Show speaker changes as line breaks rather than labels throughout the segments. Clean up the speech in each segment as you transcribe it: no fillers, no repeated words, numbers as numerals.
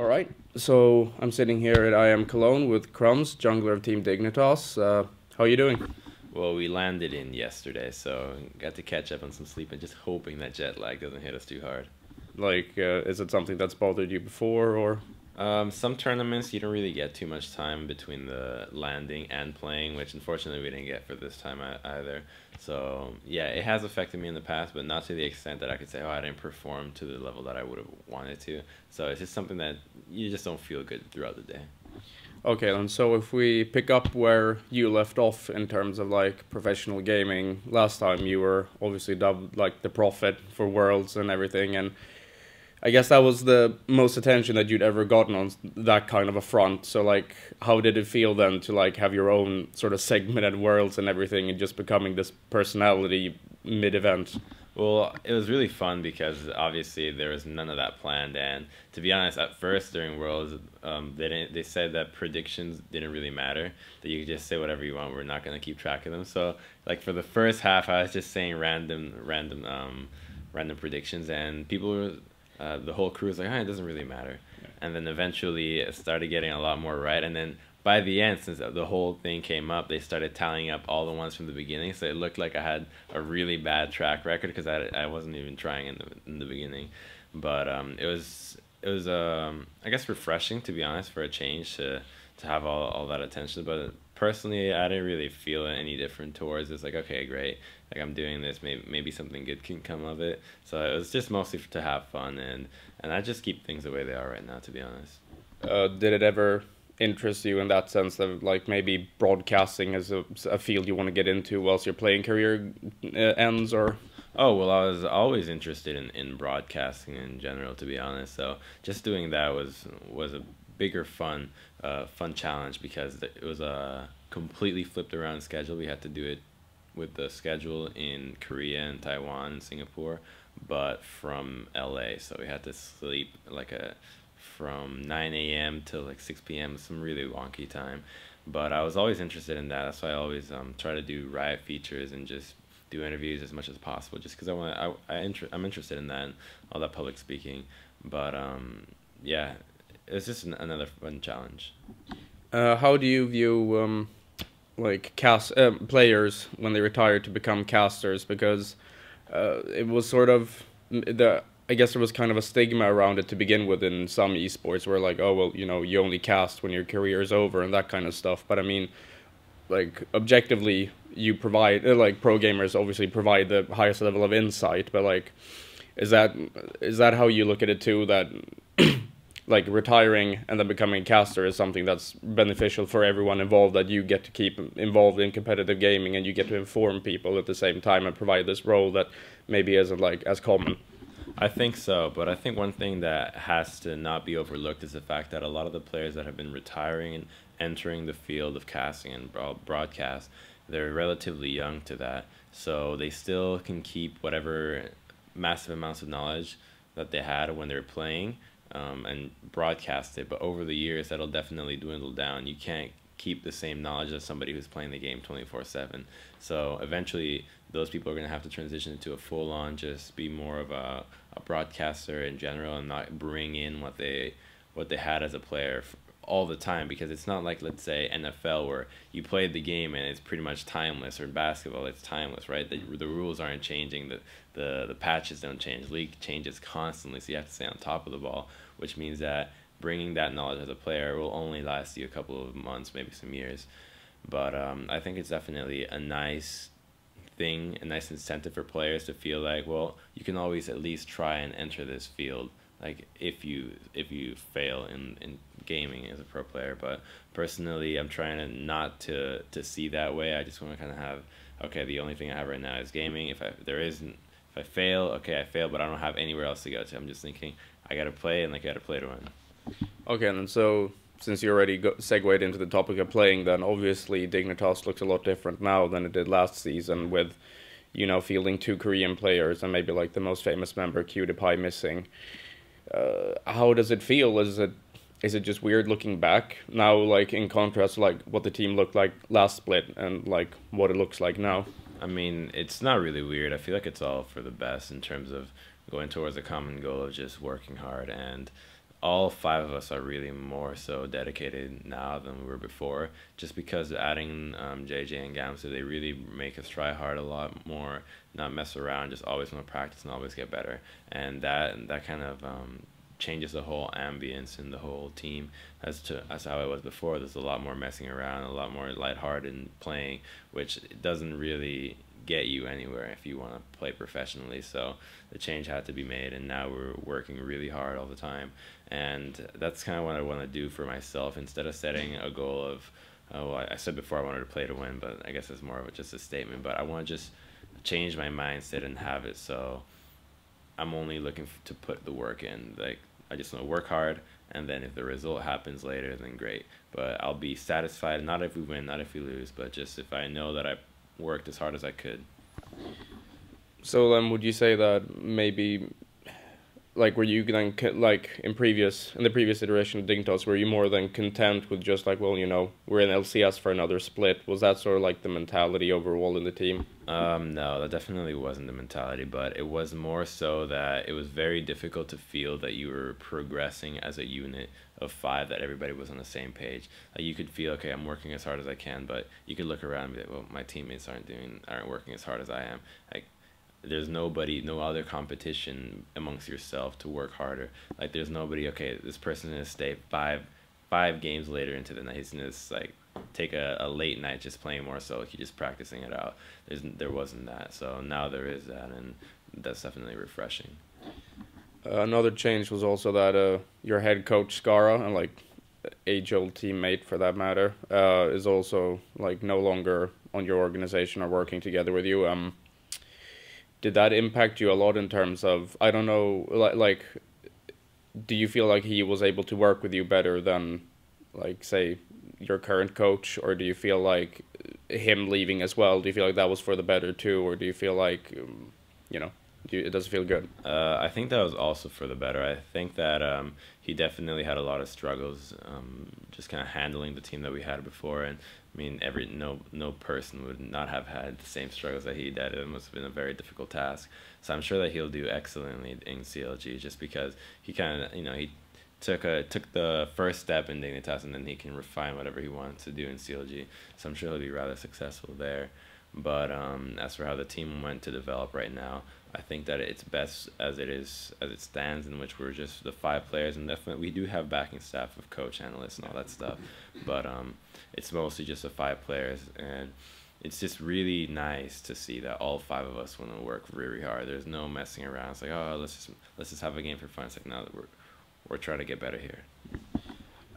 All right, so I'm sitting here at I Am Cologne with Crumbzz, jungler of Team Dignitas. How are you doing?
Well, we landed in yesterday, so got to catch up on some sleep and just hoping that jet lag doesn't hit us too hard.
Like, is it something that's bothered you before, or?
Some tournaments you don't really get too much time between the landing and playing, which unfortunately we didn't get for this time either. So yeah, it has affected me in the past, but not to the extent that I could say, oh, I didn't perform to the level that I would have wanted to. So it's just something that you just don't feel good throughout the day.
Okay, and so if we pick up where you left off in terms of like professional gaming, last time you were obviously dubbed like the prophet for Worlds and everything, and I guess that was the most attention that you'd ever gotten on that kind of a front. So, like, how did it feel then to, like, have your own sort of segment at Worlds and everything and just becoming this personality mid-event?
Well, it was really fun because obviously there was none of that planned, and to be honest, at first during Worlds, they said that predictions didn't really matter, that you could just say whatever you want. We're not gonna keep track of them. So, like for the first half, I was just saying random predictions, and people were. The whole crew was like, it doesn't really matter. Yeah. And then eventually it started getting a lot more right. And then by the end, since the whole thing came up, they started tallying up all the ones from the beginning. So it looked like I had a really bad track record because I wasn't even trying in the beginning. But it was I guess refreshing, to be honest, for a change to have all that attention. But personally, I didn't really feel any different towards it. It's like, okay, great. Like I'm doing this, maybe something good can come of it. So it was just mostly to have fun, and I just keep things the way they are right now, to be honest.
Did it ever interest you in that sense of like maybe broadcasting as a field you want to get into whilst your playing career ends, or?
Oh, well, I was always interested in broadcasting in general, to be honest. So just doing that was a bigger fun challenge because it was a completely flipped around schedule. We had to do it with the schedule in Korea and Taiwan and Singapore, but from LA. So we had to sleep from 9 a.m. till like 6 p.m. Some really wonky time. But I was always interested in that. That's why I always try to do Riot features and just do interviews as much as possible, just because I'm interested in that and all that public speaking. But yeah, it's just another fun challenge.
How do you view like players when they retire to become casters? Because it was sort of I guess there was kind of a stigma around it to begin with in some esports, where like, oh well, you only cast when your career is over and that kind of stuff. But I mean, like objectively, you provide like pro gamers obviously provide the highest level of insight. But like, is that how you look at it too? That like retiring and then becoming a caster is something that's beneficial for everyone involved, that you get to keep involved in competitive gaming and you get to inform people at the same time and provide this role that maybe isn't like as common.
I think so, but I think one thing that has to not be overlooked is the fact that a lot of the players that have been retiring and entering the field of casting and broadcast, they're relatively young to that, so they still can keep whatever massive amounts of knowledge that they had when they were playing, and broadcast it. But over the years, that'll definitely dwindle down. You can't keep the same knowledge as somebody who's playing the game 24/7. So eventually, those people are going to have to transition into a full-on, just be more of a broadcaster in general, and not bring in what they had as a player all the time, because it's not like, let's say, NFL, where you played the game and it's pretty much timeless, or in basketball it's timeless, right? The rules aren't changing, the patches don't change, league changes constantly, so you have to stay on top of the ball, which means that bringing that knowledge as a player will only last you a couple of months, maybe some years. But I think it's definitely a nice thing, a nice incentive for players to feel like, well, you can always at least try and enter this field, like if you fail in gaming as a pro player. But personally, I'm trying to not to see that way. I just want to kind of have, okay, the only thing I have right now is gaming. If I fail, okay, I fail, but I don't have anywhere else to go to. I'm just thinking I gotta play, and like I gotta play to win.
Okay, and so since you already segued into the topic of playing, then obviously Dignitas looks a lot different now than it did last season, with fielding 2 Korean players and maybe like the most famous member, PewDiePie, missing. How does it feel? Is it just weird looking back now, like in contrast to like what the team looked like last split and like what it looks like now?
I mean, it's not really weird. I feel like it's all for the best in terms of going towards a common goal of just working hard and all five of us are really more so dedicated now than we were before, just because adding JJ and Gamsu, they really make us try hard a lot more, not mess around, just always want to practice and always get better. And that kind of changes the whole ambience in the whole team as how it was before. There's a lot more messing around, a lot more lighthearted and playing, which doesn't really get you anywhere if you want to play professionally. So the change had to be made, and now we're working really hard all the time. And that's kind of what I want to do for myself, instead of setting a goal of, oh, I said before I wanted to play to win, but I guess it's more of just a statement. But I want to just change my mindset and have it so I'm only looking to put the work in. Like, I just want to work hard, and then if the result happens later, then great. But I'll be satisfied, not if we win, not if we lose, but just if I know that I worked as hard as I could.
So then, would you say that maybe, like, were you then like in the previous iteration of Dignitas, were you more than content with just like, well, you know, we're in LCS for another split? Was that sort of like the mentality overall in the team?
No, that definitely wasn't the mentality, but it was more so that it was very difficult to feel that you were progressing as a unit of five, that everybody was on the same page. Like, you could feel, okay, I'm working as hard as I can, but you could look around and be like, well, my teammates aren't working as hard as I am. Like, there's no other competition amongst yourself to work harder. Like, there's nobody, okay, this person is going to stay five games later into the night. He's going to like take a late night just playing more, so he's just practicing it out. There wasn't that. So now there is that, and that's definitely refreshing.
Another change was also that your head coach Skara, and like age-old teammate for that matter, is also like no longer on your organization or working together with you. Did that impact you a lot in terms of, I don't know, like, do you feel like he was able to work with you better than, like, say, your current coach, or do you feel like him leaving as well, do you feel like that was for the better too, or do you feel like, you know, it doesn't feel good?
I think that was also for the better. I think that he definitely had a lot of struggles just kind of handling the team that we had before, and I mean, no person would not have had the same struggles that he did. It must have been a very difficult task. So I'm sure that he'll do excellently in CLG, just because he kind of, you know, he took the first step in Dignitas, and then he can refine whatever he wants to do in CLG. So I'm sure he'll be rather successful there. But as for how the team went to develop right now, I think that it's best as it stands, in which we're just the five players, and definitely we do have backing staff of coach, analysts, and all that stuff. But it's mostly just the five players, and it's just really nice to see that all five of us want to work really hard. There's no messing around. It's like, oh, let's just have a game for fun. It's like, no, we're trying to get better here.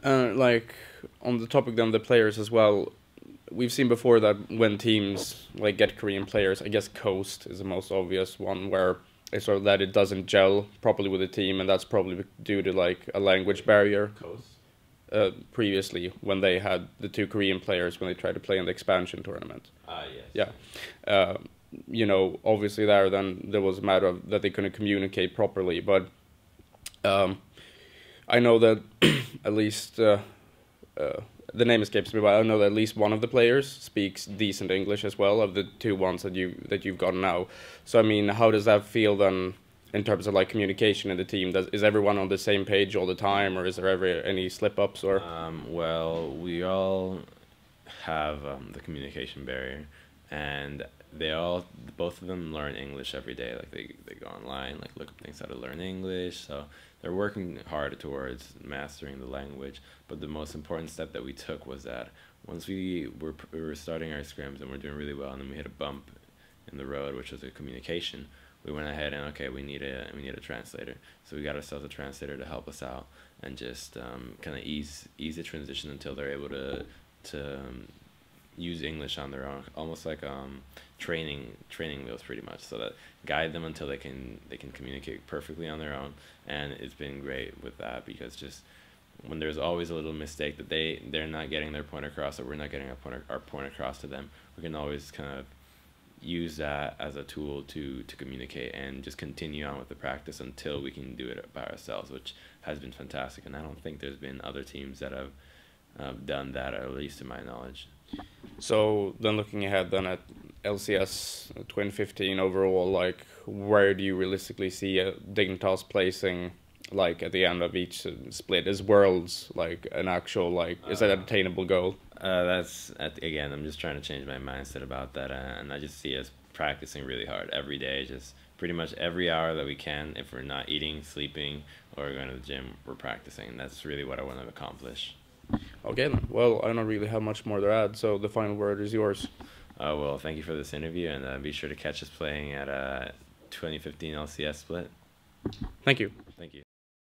Like, on the topic then, the players as well, we've seen before that when teams like get Korean players, I guess Coast is the most obvious one, where it's sort of that it doesn't gel properly with the team, and that's probably due to like a language barrier.
Coast?
Previously, when they had the two Korean players when they tried to play in the expansion tournament.
Yes.
Yeah. You know, obviously there was a matter of that they couldn't communicate properly, but I know that at least the name escapes me, but I know that at least one of the players speaks decent English as well, of the two ones that you've got now. So I mean, how does that feel then in terms of like communication in the team? Is everyone on the same page all the time, or is there ever any slip-ups? Or
well, we all have the communication barrier, and both of them learn English every day. Like they go online, like look up things how to learn English. So they're working hard towards mastering the language. But the most important step that we took was that once we were starting our scrims and we're doing really well, and then we hit a bump in the road, which was a communication. We went ahead and, okay, we need a translator. So we got ourselves a translator to help us out and just kind of ease the transition until they're able to use English on their own, almost like training wheels pretty much, so that guide them until they can communicate perfectly on their own. And it's been great with that, because just when there's always a little mistake that they're not getting their point across, or we're not getting our point across to them, we can always kind of use that as a tool to communicate and just continue on with the practice until we can do it by ourselves, which has been fantastic. And I don't think there's been other teams that have done that, at least to my knowledge.
So then, looking ahead then at LCS 2015 overall, like, where do you realistically see Dignitas placing like at the end of each split? Is worlds like an actual like is that an attainable goal?
Again, I'm just trying to change my mindset about that, and I just see us practicing really hard every day, just pretty much every hour that we can. If we're not eating, sleeping, or going to the gym, we're practicing. That's really what I want to accomplish.
Okay, then. Well, I don't really have much more to add, so the final word is yours.
Well, thank you for this interview, and be sure to catch us playing at 2015 LCS split.
Thank you.
Thank you.